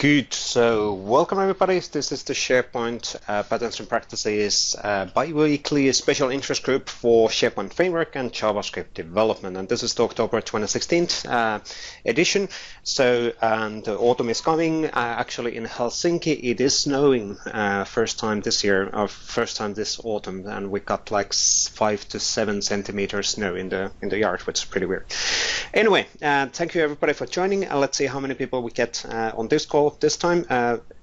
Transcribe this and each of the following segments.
Good. So welcome everybody. This is the SharePoint Patterns and Practices bi-weekly special interest group for SharePoint Framework and JavaScript development. And this is the October 2016 edition. So the autumn is coming. Actually in Helsinki it is snowing first time this year, or first time this autumn, and we got like 5 to 7 centimeters snow in the yard, which is pretty weird. Anyway, thank you everybody for joining. Let's see how many people we get on this call this time.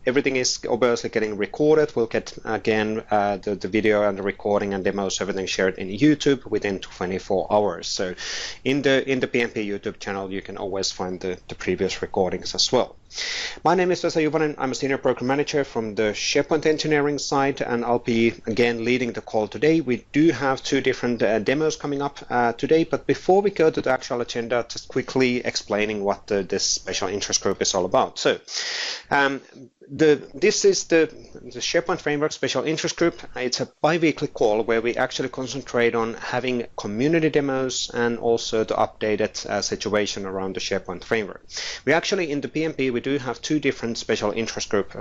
Everything is obviously getting recorded. We'll get again the video and the recording and demos, everything shared in YouTube within 24 hours. So in the PMP YouTube channel, you can always find the previous recordings as well. My name is Vesa Juvonen. I'm a senior program manager from the SharePoint engineering side, and I'll be again leading the call today. We do have two different demos coming up today, but before we go to the actual agenda, just quickly explaining what this special interest group is all about. So this is the SharePoint Framework Special Interest Group. It's a bi-weekly call where we actually concentrate on having community demos and also the updated situation around the SharePoint Framework. We actually, in the PMP, we do have two different special interest group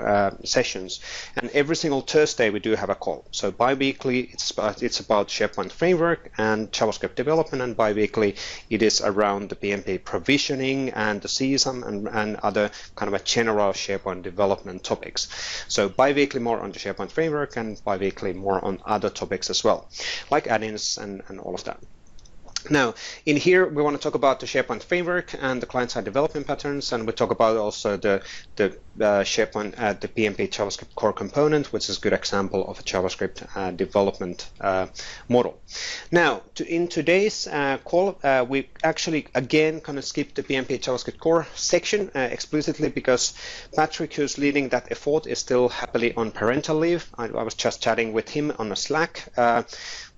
sessions, and every single Thursday we do have a call. So bi-weekly it's about SharePoint Framework and JavaScript development, and bi-weekly it is around the PMP provisioning and the CSAM and other kind of a general SharePoint development topics. So bi-weekly more on the SharePoint Framework, and bi-weekly more on other topics as well, like add-ins and all of that. Now, in here, we want to talk about the SharePoint Framework and the client-side development patterns, and we talk about also the SharePoint, the PMP JavaScript core component, which is a good example of a JavaScript development model. Now, in today's call, we actually again kind of skip the PMP JavaScript core section explicitly because Patrick, who's leading that effort, is still happily on parental leave. I was just chatting with him on a Slack.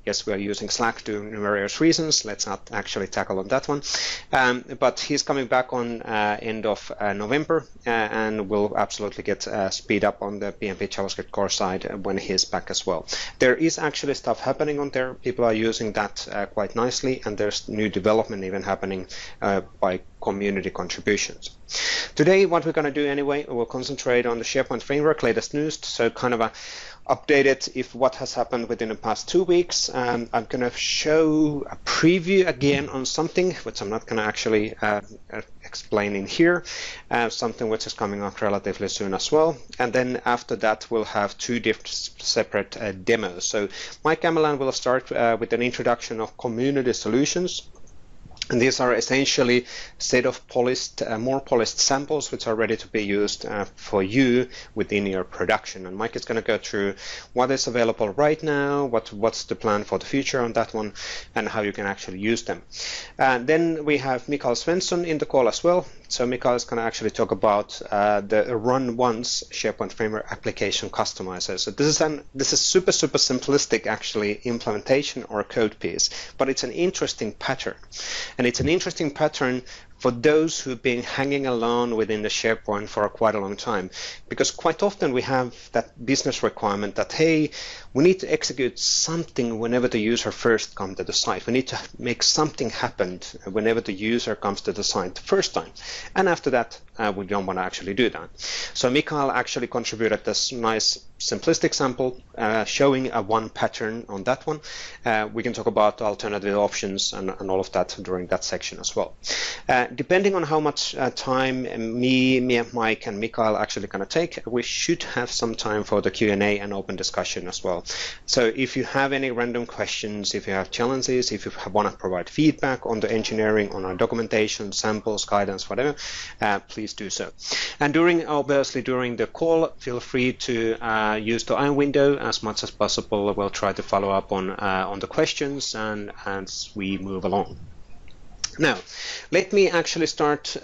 Yes, we are using Slack due to various reasons. Let's not actually tackle on that one. But he's coming back on end of November, and we'll absolutely get speed up on the PMP JavaScript core side when he's back as well. There is actually stuff happening on there. People are using that quite nicely, and there's new development even happening by community contributions. Today, what we're going to do anyway, we'll concentrate on the SharePoint Framework latest news, so kind of a updated if what has happened within the past 2 weeks. I'm going to show a preview again on something which I'm not going to actually explain in here, something which is coming up relatively soon as well. And then after that, we'll have two different separate demos. So Mike Gamelan will start with an introduction of community solutions. And these are essentially a set of polished, more polished samples which are ready to be used for you within your production. And Mike is going to go through what is available right now, what's the plan for the future on that one, and how you can actually use them. Then we have Mikael Svensson in the call as well. So Mikael is going to actually talk about the Run Once SharePoint Framework application customizer. So this is super simplistic actually implementation or code piece, but it's an interesting pattern. And it's an interesting pattern for those who've been hanging along within the SharePoint for quite a long time, because quite often we have that business requirement that, hey, we need to execute something whenever the user first comes to the site. We need to make something happen whenever the user comes to the site the first time. And after that, we don't want to actually do that. So Mikael actually contributed this nice simplistic sample showing a one pattern on that one. We can talk about alternative options and all of that during that section as well. Depending on how much time me, Mike, and Mikael actually going to take, we should have some time for the Q&A and open discussion as well. So if you have any random questions, if you have challenges, if you want to provide feedback on the engineering, on our documentation, samples, guidance, whatever, please do so. And obviously during the call, feel free to use the iron window as much as possible. We'll try to follow up on the questions and as we move along. Now, let me actually start.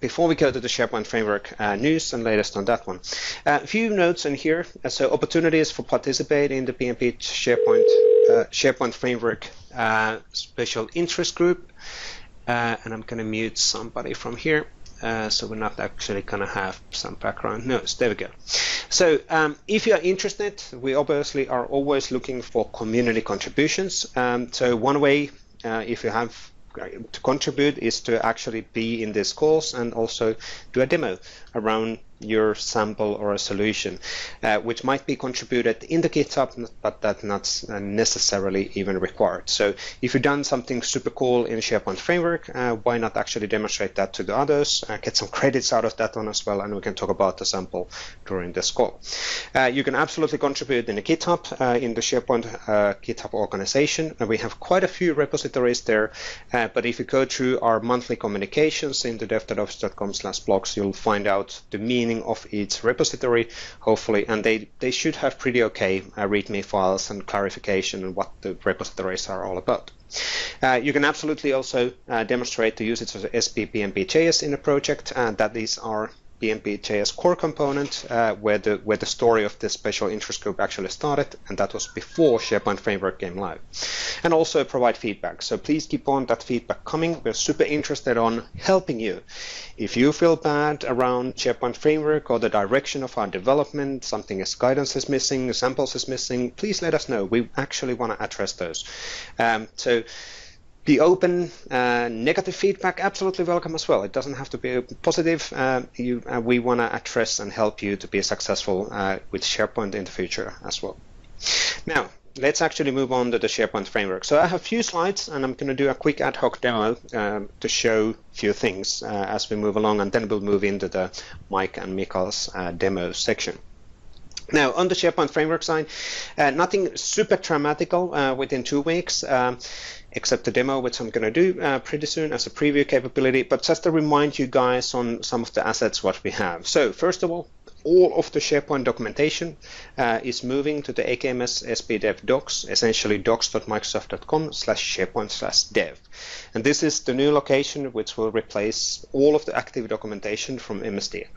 Before we go to the SharePoint Framework news and latest on that one, a few notes in here. So opportunities for participating in the PMP SharePoint Framework Special Interest Group. And I'm going to mute somebody from here. So we're not actually going to have some background noise. There we go. So if you are interested, we obviously are always looking for community contributions. So one way, if you have to contribute, is to actually be in these calls and also do a demo around your sample or a solution, which might be contributed in the GitHub, but that's not necessarily even required. So if you've done something super cool in SharePoint Framework, why not actually demonstrate that to the others, get some credits out of that one as well, and we can talk about the sample during this call. You can absolutely contribute in the GitHub, in the SharePoint GitHub organization. And we have quite a few repositories there, but if you go through our monthly communications in the dev.office.com/blogs, you'll find out the meaning of each repository, hopefully, and they should have pretty okay README files and clarification on what the repositories are all about. You can absolutely also demonstrate the usage of the SPPMP.js in a project, and that is our PMP.js core component, where the story of this special interest group actually started, and that was before SharePoint Framework came live. And also provide feedback. So please keep on that feedback coming. We're super interested on helping you. If you feel bad around SharePoint Framework or the direction of our development, something as guidance is missing, samples is missing, please let us know. We actually want to address those. So be open. Negative feedback, absolutely welcome as well. It doesn't have to be positive. We want to address and help you to be successful with SharePoint in the future as well. Now, let's actually move on to the SharePoint framework. So I have a few slides, and I'm going to do a quick ad hoc demo to show a few things as we move along, and then we'll move into the Mike and Mikael's demo section. Now, on the SharePoint framework side, nothing super dramatical within 2 weeks, except the demo, which I'm going to do pretty soon as a preview capability, but just to remind you guys on some of the assets what we have. So first of all of the SharePoint documentation is moving to the AKMS SPDev docs, essentially docs.microsoft.com/SharePoint/dev. And this is the new location which will replace all of the active documentation from MSDN.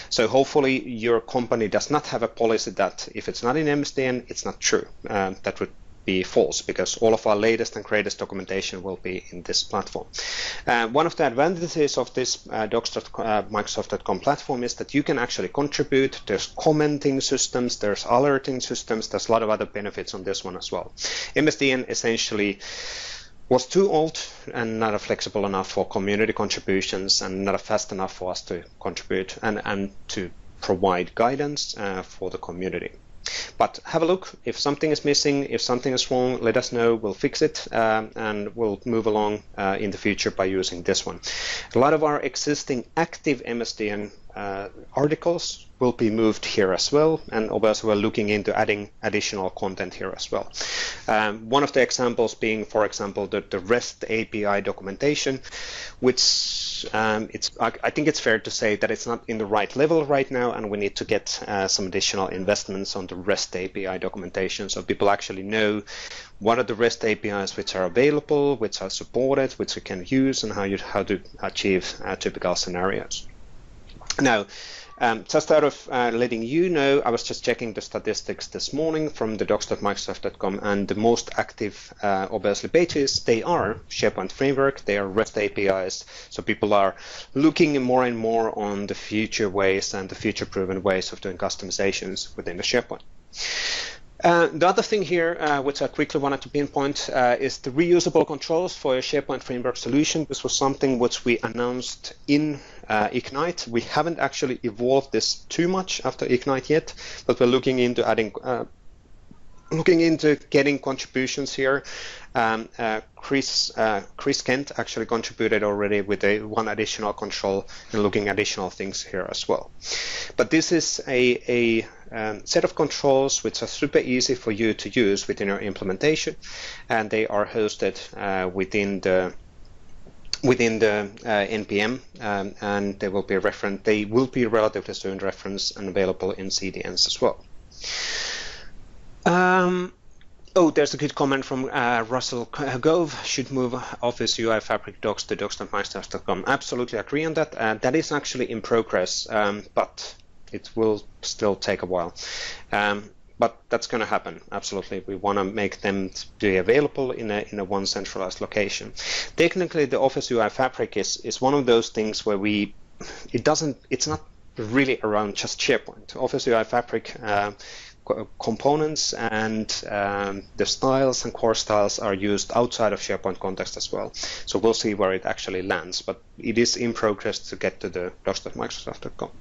So hopefully your company does not have a policy that if it's not in MSDN, it's not true. That would be false, because all of our latest and greatest documentation will be in this platform. One of the advantages of this docs.microsoft.com platform is that you can actually contribute. There's commenting systems, there's alerting systems, there's a lot of other benefits on this one as well. MSDN essentially was too old and not flexible enough for community contributions and not fast enough for us to contribute and to provide guidance for the community. But have a look. If something is missing, if something is wrong, let us know. We'll fix it, and we'll move along in the future by using this one. A lot of our existing active MSDN articles will be moved here as well, and obviously we're looking into adding additional content here as well. One of the examples being, for example, the REST API documentation, which I think it's fair to say that it's not in the right level right now, and we need to get some additional investments on the REST API documentation, so people actually know what are the REST APIs which are available, which are supported, which you can use, and how to achieve typical scenarios. Now, just out of letting you know, I was just checking the statistics this morning from the docs.microsoft.com, and the most active, obviously, pages, they are SharePoint Framework, they are REST APIs, so people are looking more and more on the future ways and the future-proven ways of doing customizations within the SharePoint. The other thing here, which I quickly wanted to pinpoint, is the reusable controls for a SharePoint Framework solution. This was something which we announced in Ignite. We haven't actually evolved this too much after Ignite yet, but we're looking into adding, getting contributions here. Chris Kent actually contributed already with one additional control and looking additional things here as well. But this is a set of controls which are super easy for you to use within your implementation, and they are hosted within the NPM, and they will be relatively soon referenced and available in CDNs as well. Oh, there's a good comment from Russell Gove. Should move Office UI Fabric docs to docs.microsoft.com. Absolutely agree on that. That is actually in progress, but it will still take a while. But that's going to happen. Absolutely, we want to make them be available in a one centralized location. Technically, the Office UI Fabric is one of those things where it's not really around just SharePoint. Office UI Fabric components and the styles and core styles are used outside of SharePoint context as well. So we'll see where it actually lands, but it is in progress to get to the docs.microsoft.com.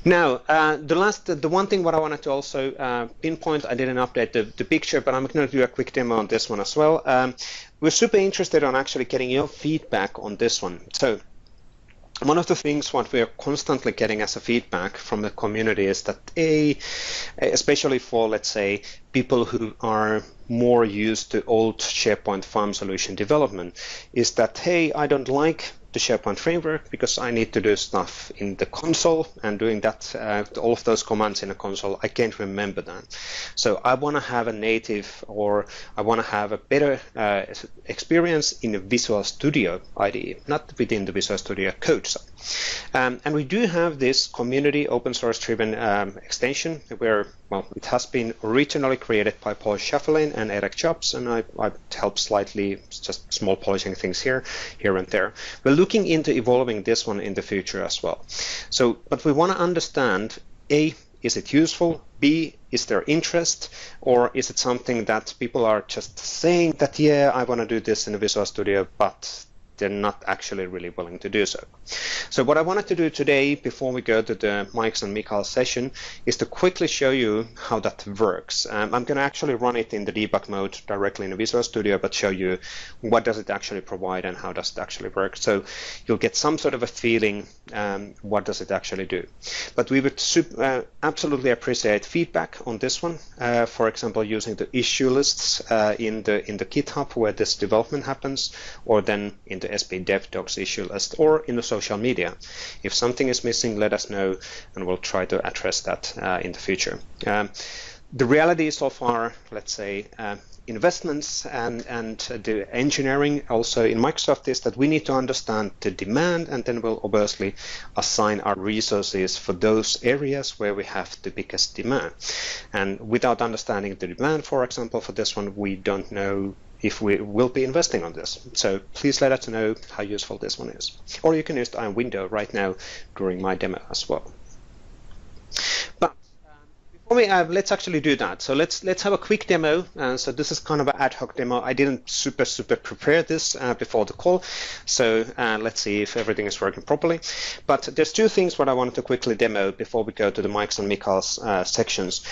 Now, the one thing what I wanted to also pinpoint, I didn't update the picture, but I'm going to do a quick demo on this one as well. We're super interested on actually getting your feedback on this one. So one of the things what we are constantly getting as a feedback from the community is that especially for, let's say, people who are more used to old SharePoint farm solution development, is that, hey, I don't like the SharePoint framework because I need to do stuff in the console, and doing that, all of those commands in the console, I can't remember that. So I want to have a native, or I want to have a better experience in the Visual Studio IDE, not within the Visual Studio code side. And we do have this community open source driven extension where, well, it has been originally created by Paul Schaffelin and Eric Jobs, and I helped slightly, just small polishing things here and there. We're looking into evolving this one in the future as well. So, but we want to understand, A, is it useful? B, is there interest? Or is it something that people are just saying that, yeah, I want to do this in the Visual Studio, but they're not actually really willing to do so. So what I wanted to do today, before we go to the Mike's and Mikael's session, is to quickly show you how that works. I'm going to actually run it in the debug mode directly in the Visual Studio, but show you what does it actually provide and how does it actually work. So you'll get some sort of a feeling, what does it actually do. But we would absolutely appreciate feedback on this one. For example, using the issue lists in the GitHub where this development happens, or then in the SP Dev Docs issue list, or in the social media. If something is missing, let us know, and we'll try to address that in the future. The reality so far, let's say, investments and the engineering also in Microsoft is that we need to understand the demand, and then we'll obviously assign our resources for those areas where we have the biggest demand. And without understanding the demand, for example, for this one, we don't know if we will be investing on this. So please let us know how useful this one is. Or you can use the Iron window right now during my demo as well. But before we let's actually do that. So let's have a quick demo. So this is kind of an ad hoc demo. I didn't super prepare this before the call. So let's see if everything is working properly. But there's two things what I wanted to quickly demo before we go to the Mike's and Mikael's sections.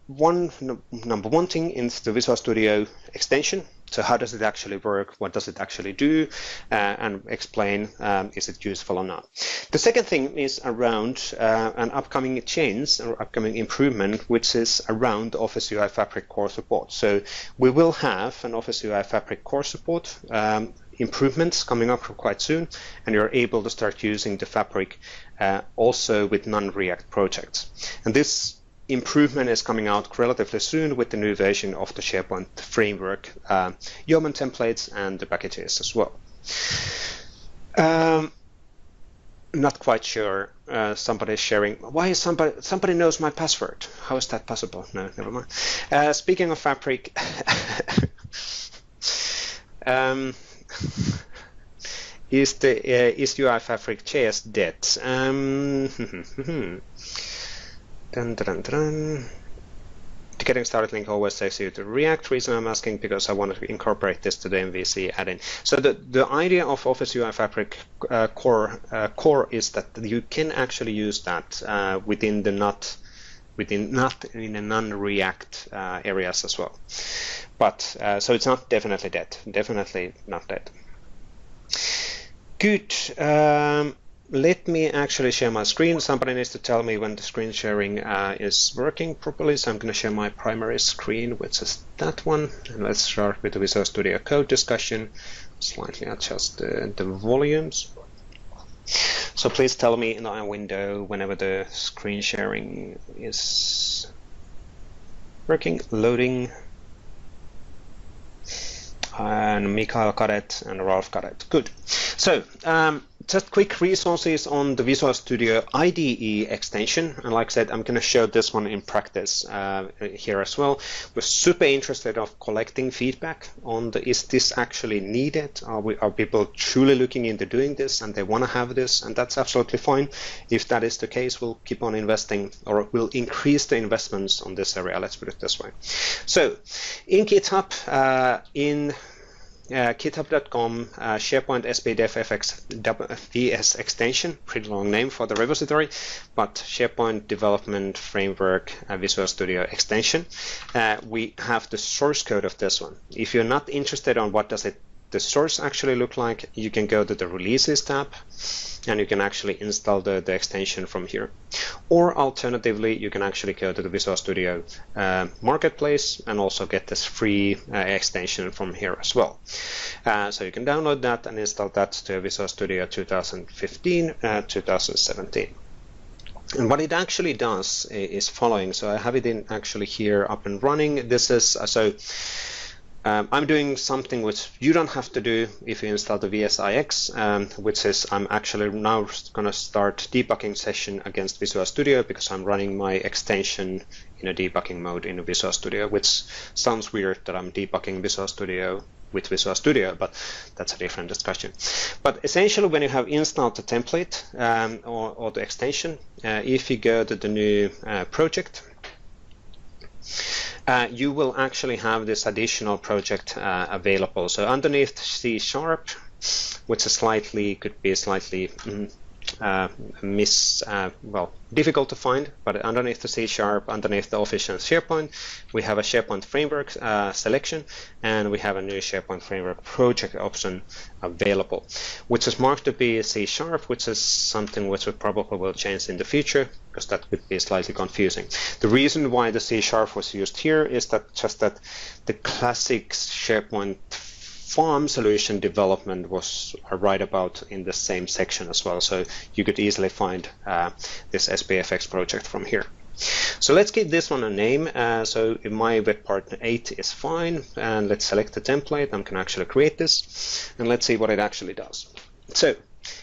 Number one thing is the Visual Studio extension. So how does it actually work? What does it actually do? And explain, is it useful or not? The second thing is around an upcoming change or upcoming improvement, which is around the Office UI Fabric core support. So we will have an Office UI Fabric core support improvements coming up quite soon, and you're able to start using the Fabric also with non-React projects. And this improvement is coming out relatively soon with the new version of the SharePoint framework, Yeoman templates and the packages as well. Not quite sure. Somebody is sharing. Why is somebody knows my password? How is that possible? No, never mind. Speaking of Fabric, is UI Fabric JS dead? The getting started link always takes you to React. Reason I'm asking because I want to incorporate this to the MVC add-in. So the idea of Office UI Fabric core is that you can actually use that within not in the non-React areas as well. But so it's not definitely dead. Definitely not dead. Good. Let me actually share my screen. Somebody needs to tell me when the screen sharing is working properly. So I'm going to share my primary screen, which is that one. And let's start with the Visual Studio Code discussion. Slightly adjust the volumes. So please tell me in the window whenever the screen sharing is working, loading. And Mikael got it, and Ralph got it. Good. So just quick resources on the Visual Studio IDE extension. And like I said, I'm going to show this one in practice here as well. We're super interested of collecting feedback on is this actually needed? Are people truly looking into doing this and they want to have this? And that's absolutely fine. If that is the case, we'll keep on investing, or we'll increase the investments on this area. Let's put it this way. So in GitHub, github.com SharePoint SPFx VS extension, pretty long name for the repository, but SharePoint Development Framework Visual Studio extension. We have the source code of this one. If you're not interested on what does the source actually look like, you can go to the Releases tab and you can actually install the extension from here. Or alternatively, you can actually go to the Visual Studio Marketplace and also get this free extension from here as well. So you can download that and install that to Visual Studio 2015 2017. And what it actually does is following. So I have it in actually here up and running. This is I'm doing something which you don't have to do if you install the SIG, which is I'm actually now going to start debugging session against Visual Studio because I'm running my extension in a debugging mode in Visual Studio, which sounds weird that I'm debugging Visual Studio with Visual Studio, but that's a different discussion. But essentially, when you have installed the template or the extension, if you go to the new project, you will actually have this additional project available. So underneath C#, which is could be slightly difficult to find, but underneath the C#, underneath the official SharePoint, we have a SharePoint framework selection, and we have a new SharePoint framework project option available, which is marked to be C#, which is something which we probably will change in the future because that could be slightly confusing. The reason why the C# was used here is that the classic SharePoint farm solution development was right about in the same section as well, so you could easily find this SPFx project from here. So let's give this one a name. So in my web partner 8 is fine, and let's select the template. I'm going to actually create this, and let's see what it actually does. So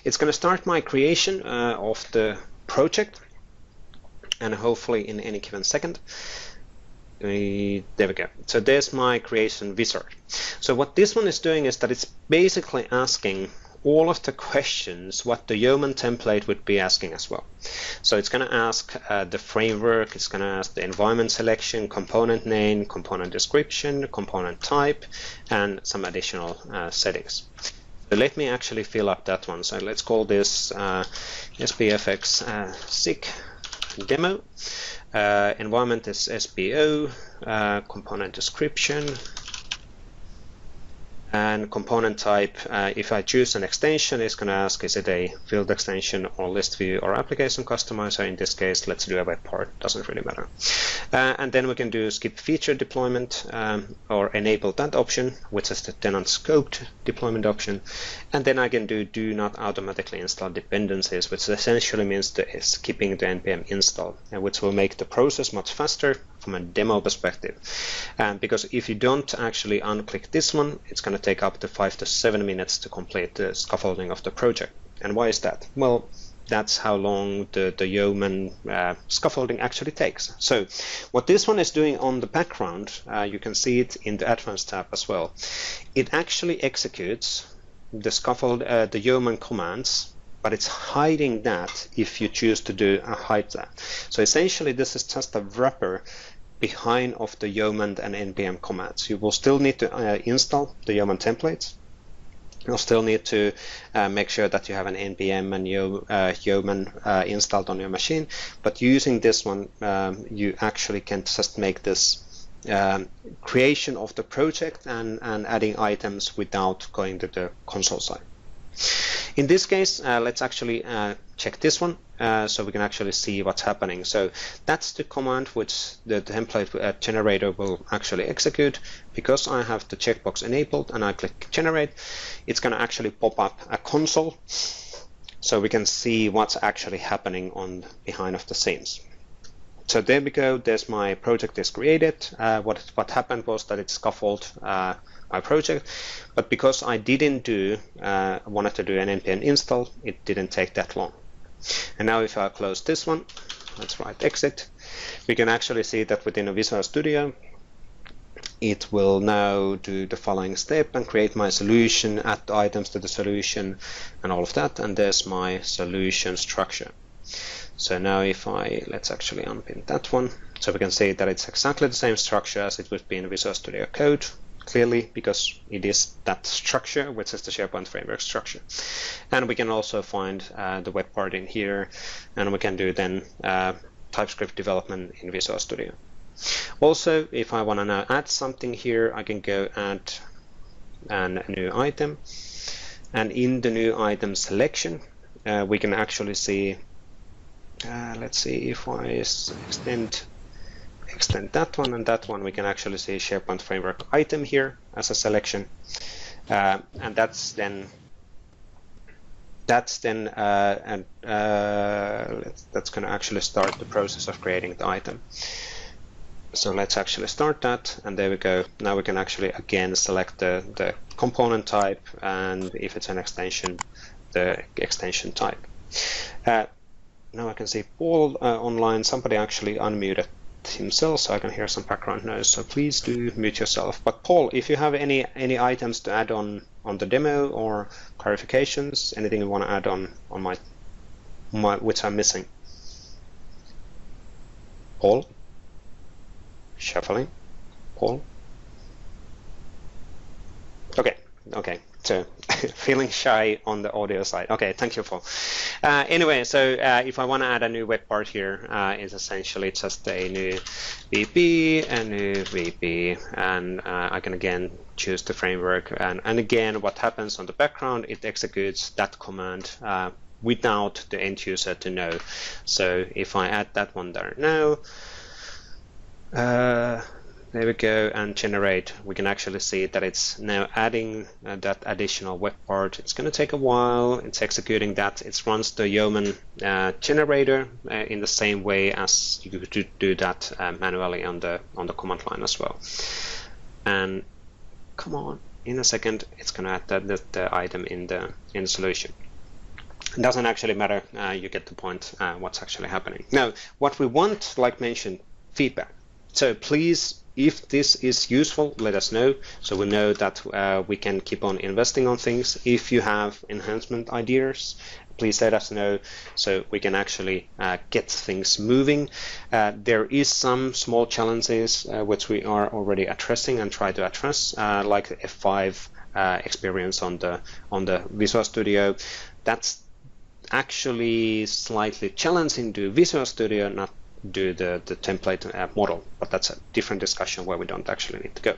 it's going to start my creation of the project, and hopefully in any given second. There we go. So there's my creation wizard. So what this one is doing is that it's basically asking all of the questions what the Yeoman template would be asking as well. So it's going to ask the framework, it's going to ask the environment selection, component name, component description, component type, and some additional settings. So let me actually fill up that one. So let's call this SPFx SIG demo. Environment is SPO, component description, and component type. If I choose an extension, it's going to ask is it a field extension or list view or application customizer. In this case, let's do a web part, doesn't really matter. And then we can do skip feature deployment or enable that option, which is the tenant scoped deployment option. And then I can do not automatically install dependencies, which essentially means skipping the npm install, which will make the process much faster from a demo perspective. Because if you don't actually unclick this one, it's going to take up to 5 to 7 minutes to complete the scaffolding of the project. And why is that? Well, that's how long the Yeoman scaffolding actually takes. So what this one is doing on the background, you can see it in the Advanced tab as well. It actually executes the the Yeoman commands, but it's hiding that if you choose to hide that. So essentially, this is just a wrapper behind of the Yeoman and npm commands. You will still need to install the Yeoman templates. You'll still need to make sure that you have an npm and Yeoman installed on your machine. But using this one, you actually can just make this creation of the project and adding items without going to the console side. In this case, let's actually check this one so we can actually see what's happening. So that's the command which the template generator will actually execute. Because I have the checkbox enabled and I click generate, it's going to actually pop up a console so we can see what's actually happening on behind of the scenes. So there we go, there's my project is created. What happened was that it scaffolded my project, but because I didn't wanted to do an npm install, it didn't take that long. And now if I close this one, let's write exit, we can actually see that within a Visual Studio, it will now do the following step and create my solution, add the items to the solution and all of that, and there's my solution structure. So now if let's actually unpin that one, so we can see that it's exactly the same structure as it would be in Visual Studio Code. clearly because it is that structure, which is the SharePoint framework structure. And we can also find the web part in here, and we can do then TypeScript development in Visual Studio. Also, if I want to now add something here, I can go add a new item, and in the new item selection we can actually see, let's see if I extend that one and that one, we can actually see SharePoint framework item here as a selection, and that's going to actually start the process of creating the item. So let's actually start that, and there we go. Now we can actually again select the component type, and if it's an extension, the extension type. Now I can see Paul online. Somebody actually unmuted himself, so I can hear some background noise. So please do mute yourself. But Paul, if you have any items to add on the demo or clarifications, anything you want to add on my which I'm missing? Paul? Shuffling. Paul? Okay. So feeling shy on the audio side. Okay, thank you, Paul. Anyway, so if I want to add a new web part here, it's essentially just a new VP, and I can again choose the framework. And again, what happens on the background, it executes that command without the end user to know. So if I add that one there now, there we go, and generate, we can actually see that it's now adding that additional web part. It's going to take a while. It's executing that. It runs the Yeoman generator in the same way as you could do that manually on the command line as well. And come on, in a second, it's going to add the item in the solution. It doesn't actually matter. You get the point. What's actually happening now? What we want, like mentioned, feedback. So please, if this is useful, let us know, so we know that we can keep on investing on things. If you have enhancement ideas, please let us know so we can actually get things moving. There is some small challenges which we are already addressing and try to address, like F5 experience on the Visual Studio. That's actually slightly challenging to Visual Studio, not do the template model, but that's a different discussion where we don't actually need to go.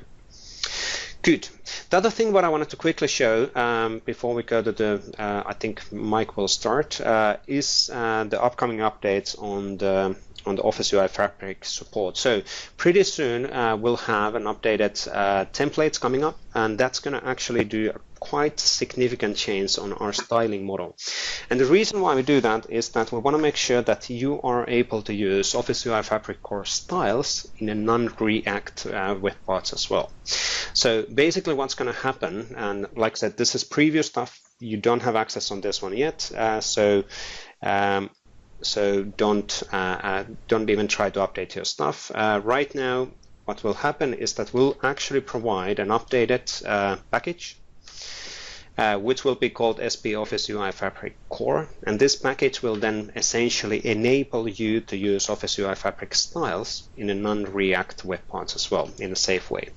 Good. The other thing what I wanted to quickly show before we go to the, I think Mike will start, is the upcoming updates on the Office UI Fabric support. So pretty soon we'll have an updated templates coming up, and that's going to actually do a quite significant change on our styling model. And the reason why we do that is that we want to make sure that you are able to use Office UI Fabric core styles in a non-React web parts as well. So basically what's going to happen, and like I said, this is preview stuff, you don't have access on this one yet, so don't even try to update your stuff. Right now, what will happen is that we'll actually provide an updated package, which will be called SP Office UI Fabric Core. And this package will then essentially enable you to use Office UI Fabric styles in a non-React web parts as well, in a safe way.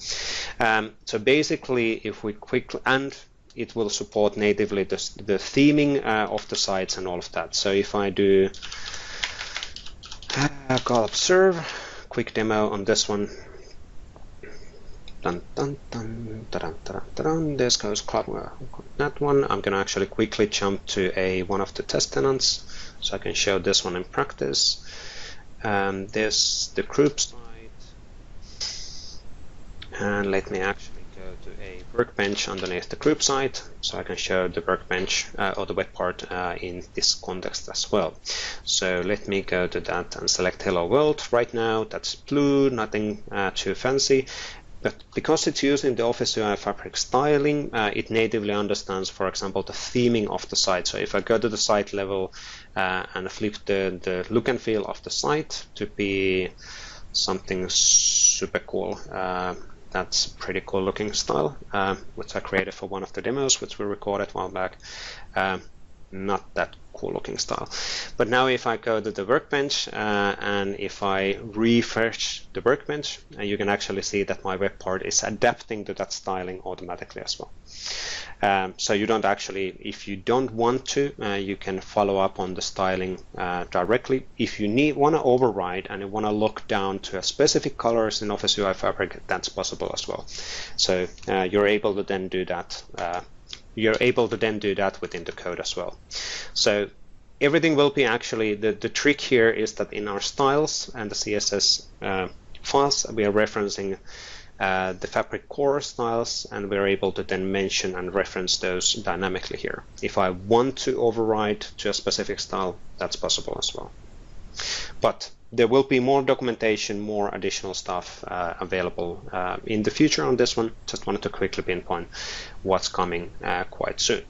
So basically, if we quickly, and it will support natively the theming of the sites and all of that. So if I do call observe, quick demo on this one. Dun, dun, dun, dun, dun, dun. This goes cloud. That one. I'm going to actually quickly jump to one of the test tenants, so I can show this one in practice. There's the group site, and let me actually go to a workbench underneath the group site, so I can show the workbench or the web part in this context as well. So let me go to that and select Hello World. Right now, that's blue, nothing too fancy. But because it's using the Office UI Fabric styling, it natively understands, for example, the theming of the site. So if I go to the site level and flip the look and feel of the site to be something super cool, that's a pretty cool looking style, which I created for one of the demos, which we recorded a while back. Not that cool looking style. But now if I go to the workbench and if I refresh the workbench, you can actually see that my web part is adapting to that styling automatically as well. So you don't actually, if you don't want to, you can follow up on the styling directly. If you want to override and you want to look down to a specific colors in Office UI Fabric, that's possible as well. So you're able to then do that. Within the code as well. So everything will be actually, the trick here is that in our styles and the CSS files, we are referencing the Fabric core styles, and we're able to then mention and reference those dynamically here. If I want to override to a specific style, that's possible as well. But there will be more documentation, more additional stuff available in the future on this one. Just wanted to quickly pinpoint what's coming quite soon.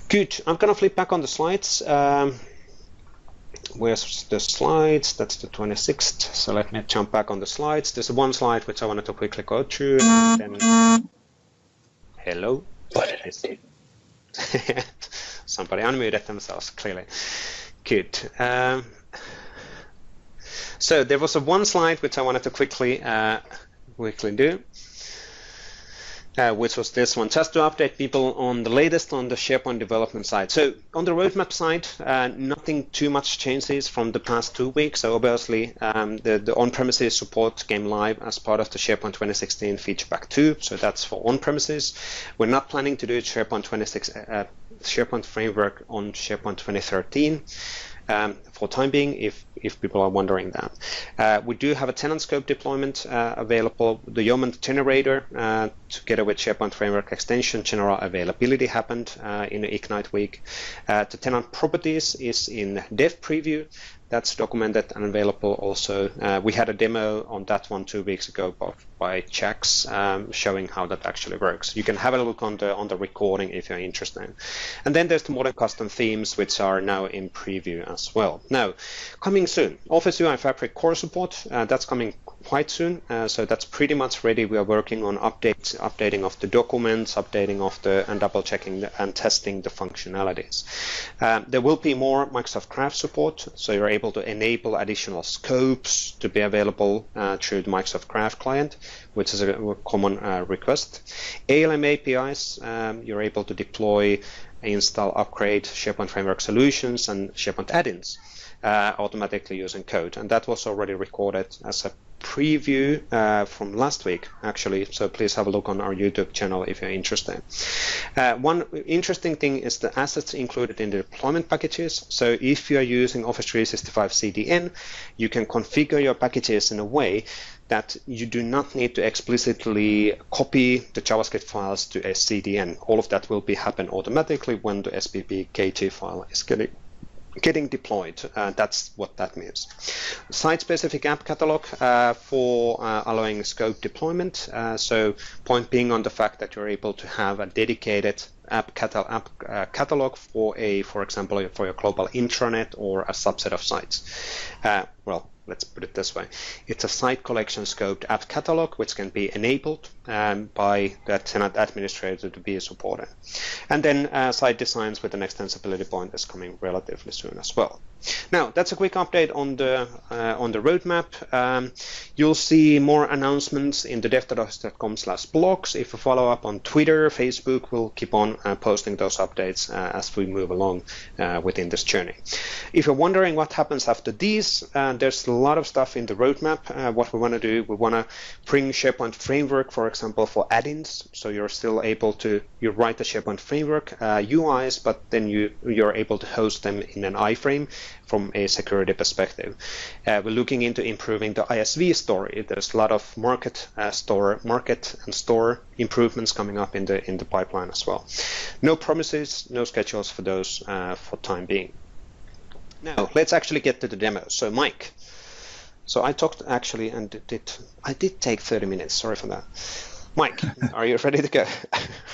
Good. I'm going to flip back on the slides. Where's the slides? That's the 26th. So let me jump back on the slides. There's one slide which I wanted to quickly go through. And then... Hello? What did I say? Somebody unmuted themselves, clearly. Good. So there was one slide which I wanted to quickly do, which was this one, just to update people on the latest on the SharePoint development side. So on the roadmap side, nothing too much changes from the past 2 weeks. So obviously the on-premises support came live as part of the SharePoint 2016 feature pack 2. So that's for on-premises. We're not planning to do SharePoint framework on SharePoint 2013. For time being, if people are wondering that. We do have a tenant scope deployment available. The Yeoman generator, together with SharePoint Framework extension, general availability happened in the Ignite week. The tenant properties is in dev preview. That's documented and available also. We had a demo on that one 2 weeks ago by Jax, showing how that actually works. You can have a look on the recording if you're interested. And then there's the modern custom themes, which are now in preview as well. Now, coming soon, Office UI Fabric core support. That's coming quite soon. So that's pretty much ready. We are working on updating of the documents, updating of and double checking and testing the functionalities. There will be more Microsoft Graph support. So you're able to enable additional scopes to be available through the Microsoft Graph client, which is a common request. ALM APIs, you're able to deploy, install, upgrade SharePoint Framework solutions and SharePoint add-ins automatically using code. And that was already recorded as a preview from last week, actually. So please have a look on our YouTube channel if you're interested. One interesting thing is the assets included in the deployment packages. So if you're using Office 365 CDN, you can configure your packages in a way that you do not need to explicitly copy the JavaScript files to a CDN. All of that will happen automatically when the SPFx file is getting deployed. That's what that means. Site-specific app catalog for allowing scope deployment. So point being on the fact that you're able to have a dedicated app catalog for example, for your global intranet or a subset of sites. Well, let's put it this way. It's a site collection scoped app catalog, which can be enabled by the tenant administrator to be supported. And then site designs with an extensibility point is coming relatively soon as well. Now, that's a quick update on the roadmap. You'll see more announcements in the devtodos.com/blogs. If you follow up on Twitter, Facebook, we'll keep on posting those updates as we move along within this journey. If you're wondering what happens after these, there's a lot of stuff in the roadmap. What we want to do, we want to bring SharePoint Framework, for example, for add-ins. So you're still able to, you write the SharePoint Framework UIs, but then you're able to host them in an iframe from a security perspective. We're looking into improving the ISV story. There's a lot of market and store improvements coming up in the pipeline as well. No promises, no schedules for those for time being. Now let's actually get to the demo. So Mike, so I talked actually and I did take 30 minutes. Sorry for that. Mike, are you ready to go?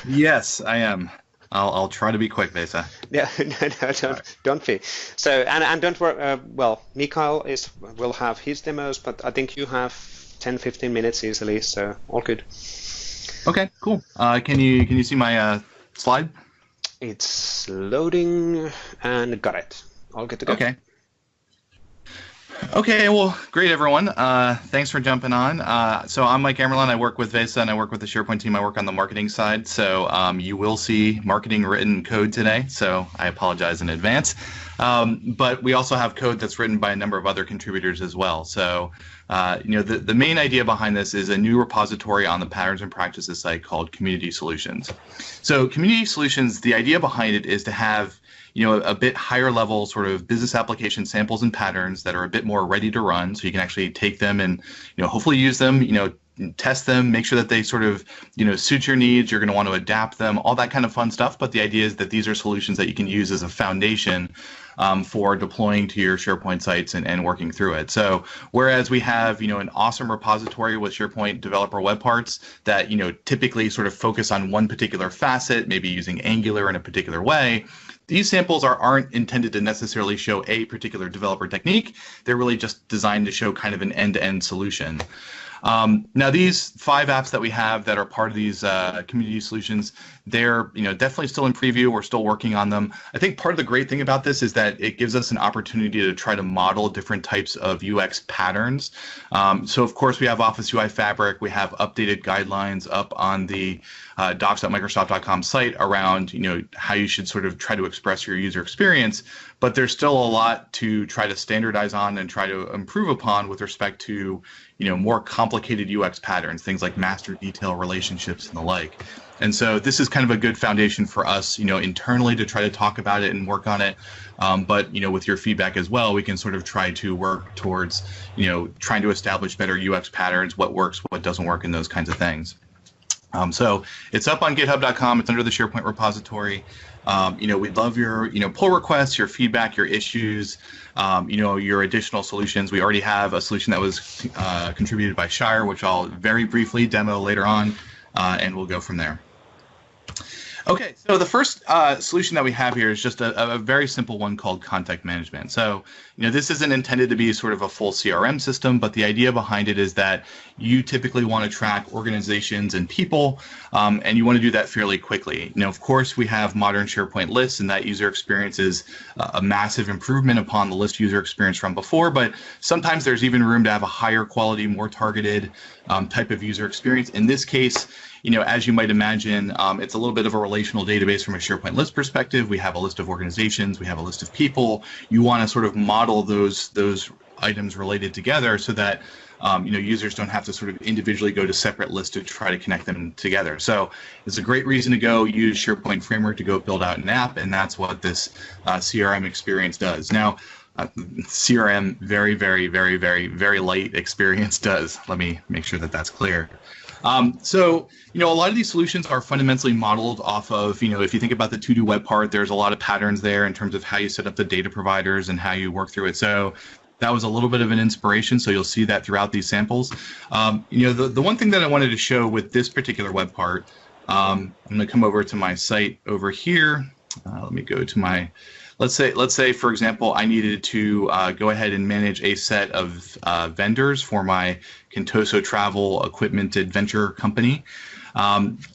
Yes, I am. I'll try to be quick, Vesa. Yeah, no, don't be. So and don't worry. Well, Mikael will have his demos, but I think you have 10-15 minutes easily, so all good. Okay, cool. Can you see my slide? It's loading and got it. All good to go. Okay. Okay, well, great, everyone. Thanks for jumping on. So I'm Mike Amerlin. I work with Vesa, and I work with the SharePoint team. I work on the marketing side. So you will see marketing written code today, so I apologize in advance. But we also have code that's written by a number of other contributors as well. So the main idea behind this is a new repository on the Patterns and Practices site called Community Solutions. So Community Solutions, the idea behind it is to have a bit higher level sort of business application samples and patterns that are a bit more ready to run, so you can actually take them and hopefully use them, test them, make sure that they sort of suit your needs. You're going to want to adapt them, all that kind of fun stuff. But the idea is that these are solutions that you can use as a foundation for deploying to your SharePoint sites and working through it. So whereas we have an awesome repository with SharePoint developer web parts that typically sort of focus on one particular facet, maybe using Angular in a particular way, these samples aren't intended to necessarily show a particular developer technique. They're really just designed to show kind of an end-to-end solution. Now, these 5 apps that we have that are part of these community solutions, they're definitely still in preview. We're still working on them. I think part of the great thing about this is that it gives us an opportunity to try to model different types of UX patterns. So, of course, we have Office UI Fabric. We have updated guidelines up on the docs.microsoft.com site around how you should sort of try to express your user experience. But there's still a lot to try to standardize on and try to improve upon with respect to more complicated UX patterns, things like master detail relationships and the like. And so this is kind of a good foundation for us, internally to try to talk about it and work on it. But with your feedback as well, we can sort of try to work towards, trying to establish better UX patterns, what works, what doesn't work, and those kinds of things. So it's up on github.com. It's under the SharePoint repository. We'd love your, pull requests, your feedback, your issues, your additional solutions. We already have a solution that was contributed by Shire, which I'll very briefly demo later on, and we'll go from there. Okay, so the first solution that we have here is just a very simple one called contact management. So, this isn't intended to be sort of a full CRM system, but the idea behind it is that you typically want to track organizations and people, and you want to do that fairly quickly. Of course, we have modern SharePoint lists, and that user experience is a massive improvement upon the list user experience from before, but sometimes there's even room to have a higher quality, more targeted type of user experience. In this case, as you might imagine, it's a little bit of a relational database from a SharePoint list perspective. We have a list of organizations, we have a list of people. You want to sort of model those items related together so that users don't have to sort of individually go to separate lists to try to connect them together. So it's a great reason to go use SharePoint Framework to go build out an app, and that's what this CRM experience does. Now, CRM, very, very, very, very, very light experience does. Let me make sure that that's clear. So, a lot of these solutions are fundamentally modeled off of, if you think about the to-do web part, there's a lot of patterns there in terms of how you set up the data providers and how you work through it. So that was a little bit of an inspiration. So you'll see that throughout these samples. The one thing that I wanted to show with this particular web part, I'm going to come over to my site over here. Let me go to my... Let's say, for example, I needed to go ahead and manage a set of vendors for my Contoso Travel Equipment Adventure Company.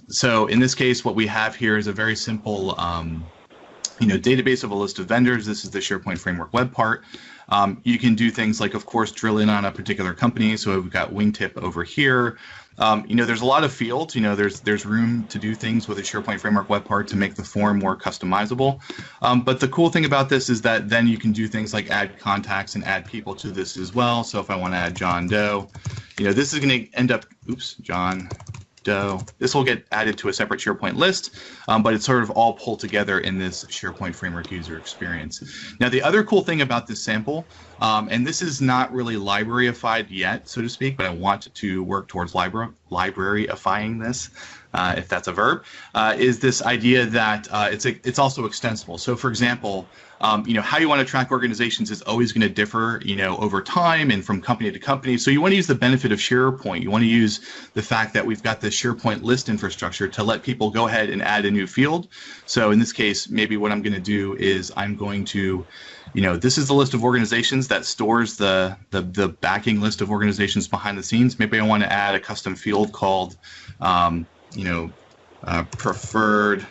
So in this case, what we have here is a very simple, database of a list of vendors. This is the SharePoint Framework web part. You can do things like, of course, drill in on a particular company. So we've got Wingtip over here. There's a lot of fields. There's room to do things with a SharePoint Framework web part to make the form more customizable. But the cool thing about this is that then you can do things like add contacts and add people to this as well. So if I want to add John Doe, this is going to end up, John Doe. This will get added to a separate SharePoint list, but it's sort of all pulled together in this SharePoint Framework user experience. Now, the other cool thing about this sample, and this is not really library-ified yet, so to speak, but I want to work towards library-ifying this, if that's a verb, is this idea that it's also extensible. So, for example, how you want to track organizations is always going to differ, over time and from company to company. So you want to use the benefit of SharePoint. You want to use the fact that we've got this SharePoint list infrastructure to let people go ahead and add a new field. So in this case, maybe what I'm going to do is I'm going to, this is the list of organizations that stores the backing list of organizations behind the scenes. Maybe I want to add a custom field called, preferred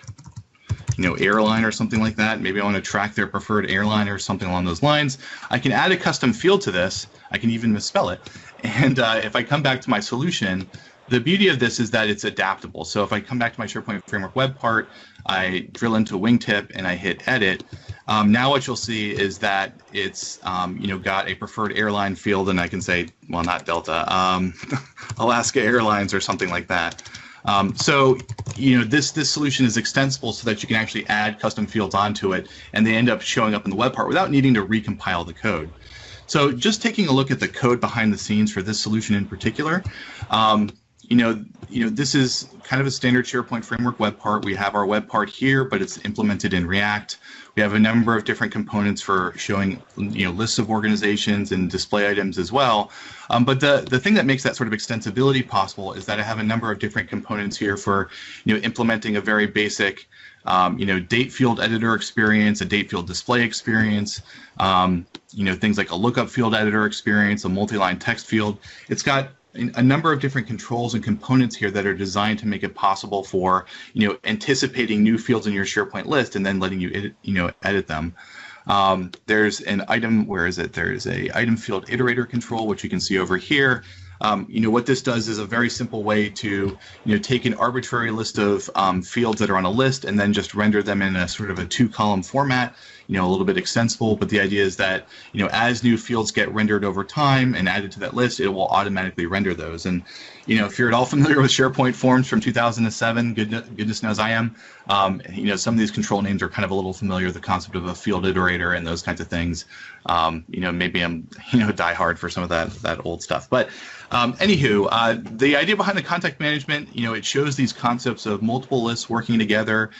airline or something like that. Maybe I want to track their preferred airline or something along those lines. I can add a custom field to this. I can even misspell it. And if I come back to my solution, the beauty of this is that it's adaptable. So if I come back to my SharePoint Framework web part, I drill into a wingtip and I hit edit. Now what you'll see is that it's got a preferred airline field, and I can say, well, not Delta, Alaska Airlines or something like that. So this solution is extensible so that you can actually add custom fields onto it, and they end up showing up in the web part without needing to recompile the code. So just taking a look at the code behind the scenes for this solution in particular, this is kind of a standard SharePoint Framework web part. We have our web part here, but it's implemented in React. We have a number of different components for showing, lists of organizations and display items as well. But the thing that makes that sort of extensibility possible is that I have a number of different components here for, implementing a very basic, date field editor experience, a date field display experience, things like a lookup field editor experience, a multi-line text field. It's got a number of different controls and components here that are designed to make it possible for, anticipating new fields in your SharePoint list and then letting you, edit them. There's an item, where is it? There's a item field iterator control, which you can see over here. What this does is a very simple way to, take an arbitrary list of fields that are on a list and then just render them in a sort of a 2-column format, a little bit extensible. But the idea is that, as new fields get rendered over time and added to that list, it will automatically render those. And, if you're at all familiar with SharePoint forms from 2007, goodness knows I am, some of these control names are kind of a little familiar, the concept of a field iterator and those kinds of things. Maybe I'm, die hard for some of that old stuff. But anywho, the idea behind the context management, it shows these concepts of multiple lists working together.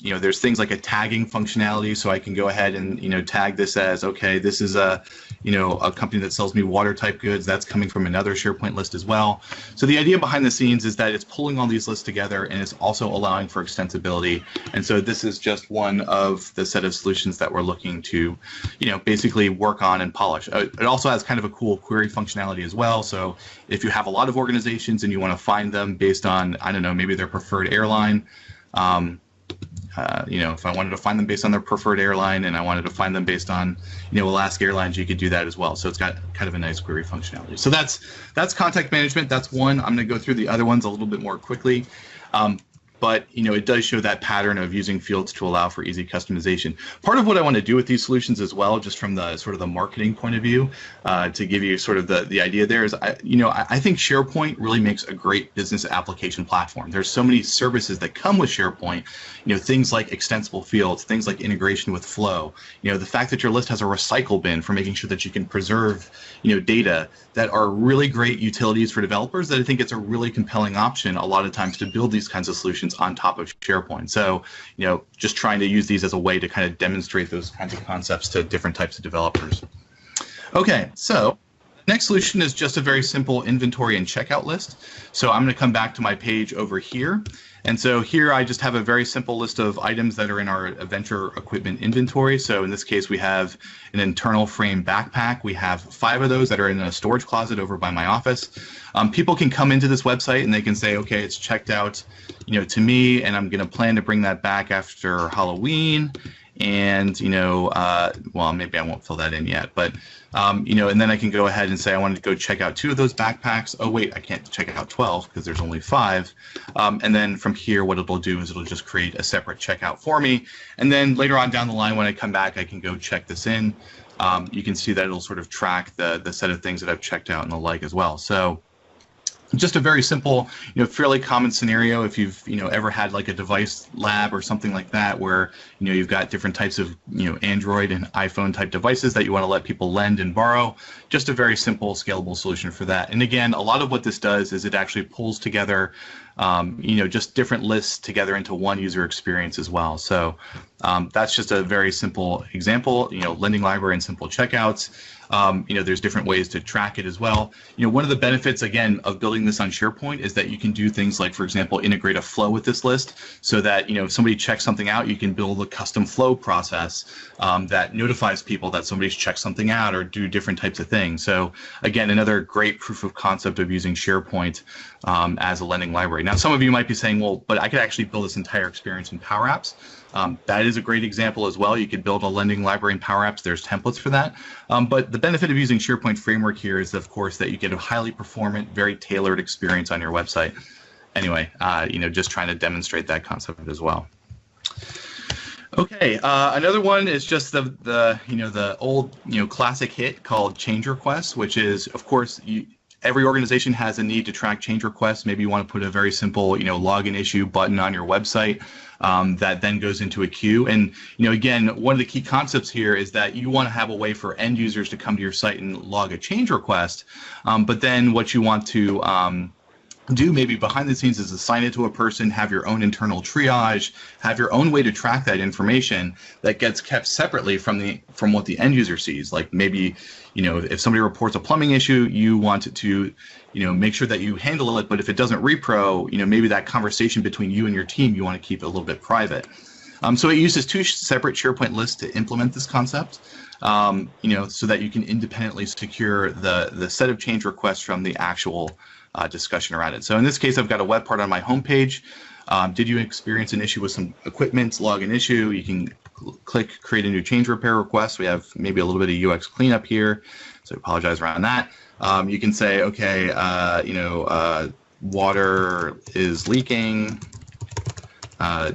There's things like a tagging functionality, so I can go ahead and tag this as, okay, this is a company that sells me water type goods. That's coming from another SharePoint list as well. So the idea behind the scenes is that it's pulling all these lists together and it's also allowing for extensibility. And so this is just one of the set of solutions that we're looking to, basically work on and polish. It also has kind of a cool query functionality as well. So if you have a lot of organizations and you want to find them based on, I don't know, maybe their preferred airline, if I wanted to find them based on their preferred airline and I wanted to find them based on, Alaska Airlines, you could do that as well. So it's got kind of a nice query functionality. So that's context management. That's one. I'm going to go through the other ones a little bit more quickly. But it does show that pattern of using fields to allow for easy customization. Part of what I want to do with these solutions as well, just from the sort of the marketing point of view, to give you sort of the idea there is, I think SharePoint really makes a great business application platform. There's so many services that come with SharePoint, things like extensible fields, things like integration with Flow, the fact that your list has a recycle bin for making sure that you can preserve, data, that are really great utilities for developers that I think it's a really compelling option a lot of times to build these kinds of solutions on top of SharePoint. So, just trying to use these as a way to kind of demonstrate those kinds of concepts to different types of developers. Okay, so next solution is just a very simple inventory and checkout list. So I'm going to come back to my page over here. And so here I just have a very simple list of items that are in our Adventure equipment inventory. So in this case, we have an internal frame backpack. We have 5 of those that are in a storage closet over by my office. People can come into this website and they can say, okay, it's checked out, to me, and I'm going to plan to bring that back after Halloween. And, well, maybe I won't fill that in yet, but, and then I can go ahead and say I wanted to go check out 2 of those backpacks. Oh, wait, I can't check out 12 because there's only 5. And then from here, what it'll do is it'll just create a separate checkout for me. And then later on down the line, when I come back, I can go check this in. You can see that it'll sort of track the set of things that I've checked out and the like as well. So just a very simple, fairly common scenario if you've, ever had like a device lab or something like that where, you've got different types of, Android and iPhone type devices that you want to let people lend and borrow. Just a very simple, scalable solution for that. And again, a lot of what this does is it actually pulls together, just different lists together into one user experience as well. So that's just a very simple example, lending library and simple checkouts. There's different ways to track it as well. One of the benefits, again, of building this on SharePoint is that you can do things like, for example, integrate a flow with this list so that, if somebody checks something out, you can build a custom flow process that notifies people that somebody's checked something out or do different types of things. So again, another great proof of concept of using SharePoint as a lending library. library. Now, some of you might be saying, well, but I could actually build this entire experience in Power Apps. That is a great example as well. You could build a lending library in Power Apps. There's templates for that. But the benefit of using SharePoint Framework here is, of course, that you get a highly performant, very tailored experience on your website. Anyway, just trying to demonstrate that concept as well. Okay, another one is just the old classic hit called change requests, which is, of course, every organization has a need to track change requests. Maybe you want to put a very simple login issue button on your website that then goes into a queue. And again, one of the key concepts here is that you want to have a way for end users to come to your site and log a change request. But then what you want to do maybe behind the scenes is assign it to a person, have your own internal triage, have your own way to track that information that gets kept separately from what the end user sees. Like maybe, if somebody reports a plumbing issue, you want to, make sure that you handle it. But if it doesn't repro, maybe that conversation between you and your team, you want to keep it a little bit private. So it uses two separate SharePoint lists to implement this concept, so that you can independently secure the set of change requests from the actual discussion around it. So in this case, I've got a web part on my homepage. Did you experience an issue with some equipment? Log an issue. You can click create a new change repair request. We have maybe a little bit of UX cleanup here, so I apologize around that. You can say, okay, water is leaking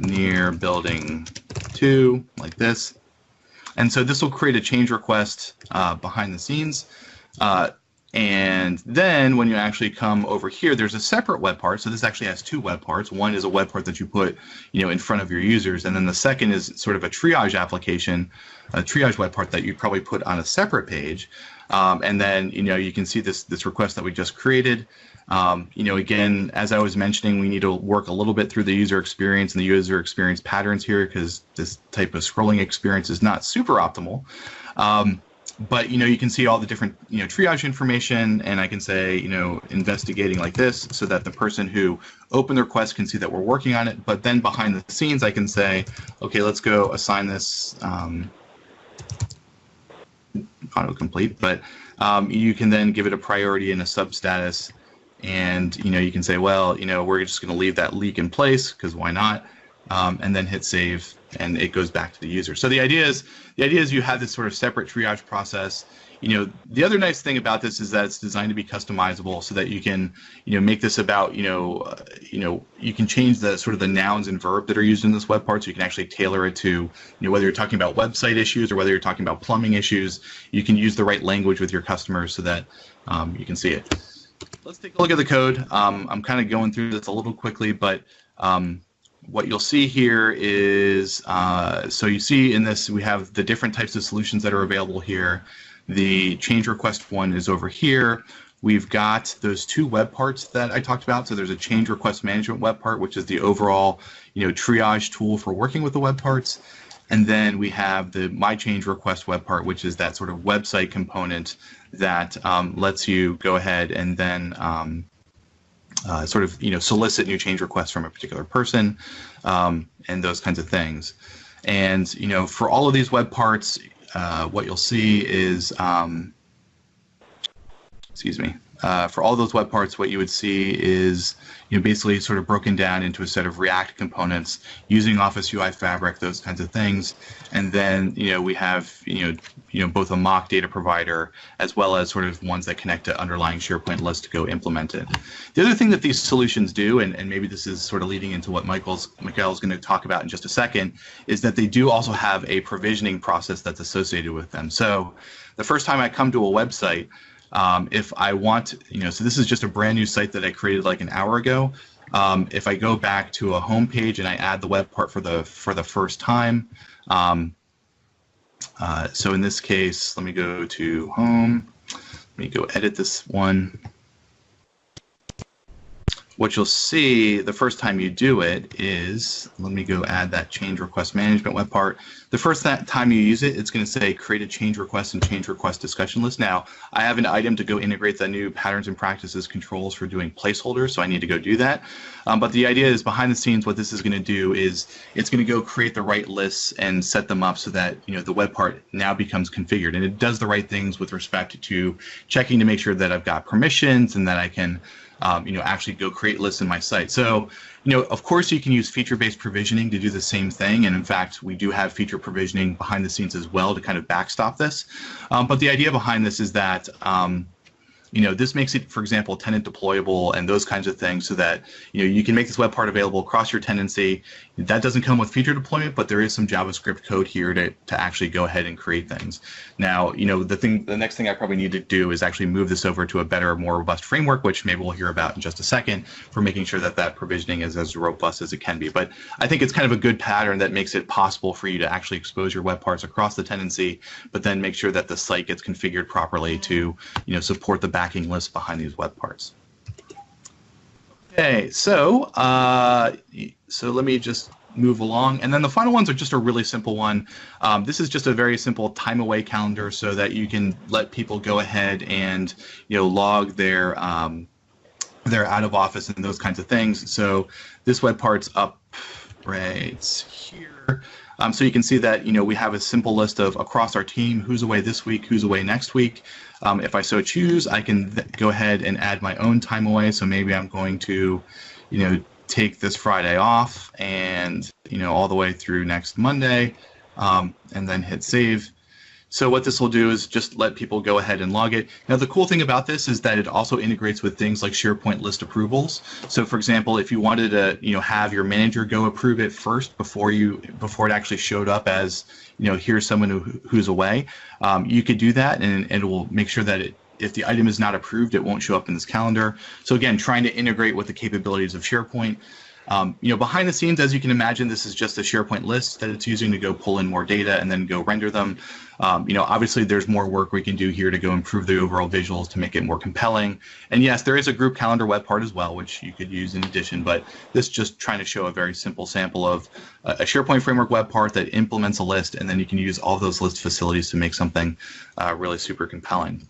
near building 2, like this. And so this will create a change request behind the scenes. And then when you actually come over here, there's a separate web part. So this actually has two web parts. One is a web part that you put, in front of your users. And then the second is sort of a triage application, a triage web part that you probably put on a separate page. And then, you can see this request that we just created. Again, as I was mentioning, we need to work a little bit through the user experience and the user experience patterns here, because this type of scrolling experience is not super optimal. But you can see all the different triage information, and I can say investigating like this, so that the person who opened the request can see that we're working on it. But then behind the scenes, I can say, okay, let's go assign this autocomplete. But you can then give it a priority and a substatus, and you can say, well, we're just going to leave that leak in place because why not? And then hit save, and it goes back to the user. So the idea is you have this sort of separate triage process. The other nice thing about this is that it's designed to be customizable, so that you can make this about you can change the sort of the nouns and verb that are used in this web part, so you can actually tailor it to whether you're talking about website issues or whether you're talking about plumbing issues. You can use the right language with your customers so that you can see it. Let's take a look at the code. I'm kind of going through this a little quickly, but what you'll see here is, so you see in this, we have the different types of solutions that are available here. The change request one is over here. We've got those two web parts that I talked about. So there's a change request management web part, which is the overall, triage tool for working with the web parts. And then we have the My Change Request web part, which is that sort of website component that lets you go ahead and then sort of solicit new change requests from a particular person, and those kinds of things. And for all of these web parts, what you'll see is for all those web parts, what you would see is basically sort of broken down into a set of React components using Office UI Fabric, those kinds of things. And then we have both a mock data provider as well as sort of ones that connect to underlying SharePoint lists to go implement it. The other thing that these solutions do, and maybe this is sort of leading into what Michael's going to talk about in just a second, is that they do also have a provisioning process that's associated with them. So the first time I come to a website, if I want, so this is just a brand new site that I created like an hour ago. If I go back to a home page and I add the web part for the first time, so in this case, let me go to home. Let me go edit this one. What you'll see the first time you do it is, let me go add that change request management web part. the first time you use it, it's going to say create a change request and change request discussion list. Now, I have an item to go integrate the new patterns and practices controls for doing placeholders, so I need to go do that. But the idea is behind the scenes, what this is going to do is it's going to go create the right lists and set them up so that the web part now becomes configured, and it does the right things with respect to checking to make sure that I've got permissions and that I can actually go create lists in my site. So, of course, you can use feature-based provisioning to do the same thing. And in fact, we do have feature provisioning behind the scenes as well to kind of backstop this. But the idea behind this is that this makes it, for example, tenant deployable and those kinds of things so that, you can make this web part available across your tenancy. That doesn't come with feature deployment, but there is some JavaScript code here to actually go ahead and create things. Now, the next thing I probably need to do is actually move this over to a better, more robust framework, which maybe we'll hear about in just a second, for making sure that that provisioning is as robust as it can be. But I think it's kind of a good pattern that makes it possible for you to actually expose your web parts across the tenancy, but then make sure that the site gets configured properly to, support the backing list behind these web parts. Okay, so let me just move along. And then the final ones are just a really simple one. This is just a very simple time away calendar so that you can let people go ahead and log their out of office and those kinds of things. So this web part's up right here. So you can see that we have a simple list of across our team who's away this week, who's away next week. If I so choose, I can go ahead and add my own time away. So maybe I'm going to, take this Friday off and, all the way through next Monday, and then hit save. So what this will do is just let people go ahead and log it. Now, the cool thing about this is that it also integrates with things like SharePoint list approvals. So, for example, if you wanted to, have your manager go approve it first before it actually showed up as, here's someone who's away, you could do that, and it will make sure that if the item is not approved, it won't show up in this calendar. So again, trying to integrate with the capabilities of SharePoint. Behind the scenes, as you can imagine, this is just a SharePoint list that it's using to go pull in more data and then go render them. Obviously, there's more work we can do here to go improve the overall visuals to make it more compelling. And yes, there is a group calendar web part as well, which you could use in addition, but this is just trying to show a very simple sample of a SharePoint framework web part that implements a list, and then you can use all those list facilities to make something really super compelling.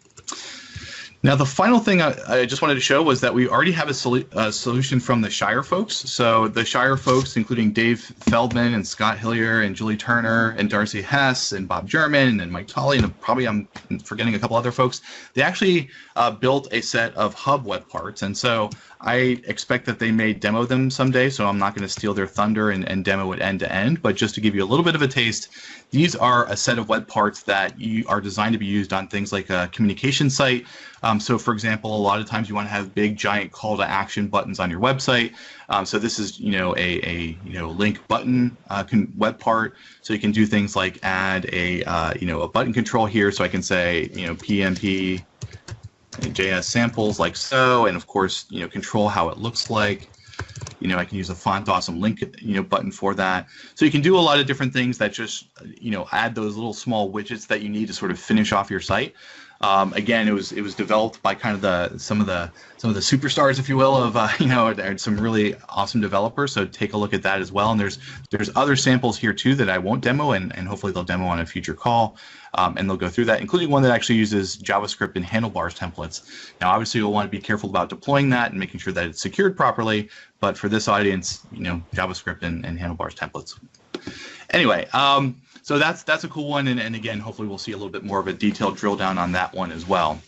Now, the final thing I just wanted to show was that we already have a solution from the Shire folks. So the Shire folks, including Dave Feldman and Scott Hillier and Julie Turner and Darcy Hess and Bob German and Mike Tolley, and probably I'm forgetting a couple other folks, they actually built a set of hub web parts. And so I expect that they may demo them someday, so I'm not going to steal their thunder and demo it end to end. But just to give you a little bit of a taste, these are a set of web parts that are designed to be used on things like a communication site. So, for example, a lot of times you want to have big, giant call to action buttons on your website. So this is, a link button web part. So you can do things like add a button control here. So I can say, PMP JS samples like so, and of course, control how it looks like. I can use a font awesome link, button for that. So you can do a lot of different things that just, add those little small widgets that you need to sort of finish off your site. Again, it was developed by kind of some of the superstars, if you will, of some really awesome developers. So take a look at that as well. And there's other samples here too that I won't demo, and hopefully they'll demo on a future call, and they'll go through that, including one that actually uses JavaScript and handlebars templates. Now, obviously, you'll want to be careful about deploying that and making sure that it's secured properly. But for this audience, JavaScript and handlebars templates. Anyway. So that's a cool one, and again, hopefully we'll see a little bit more of a detailed drill down on that one as well.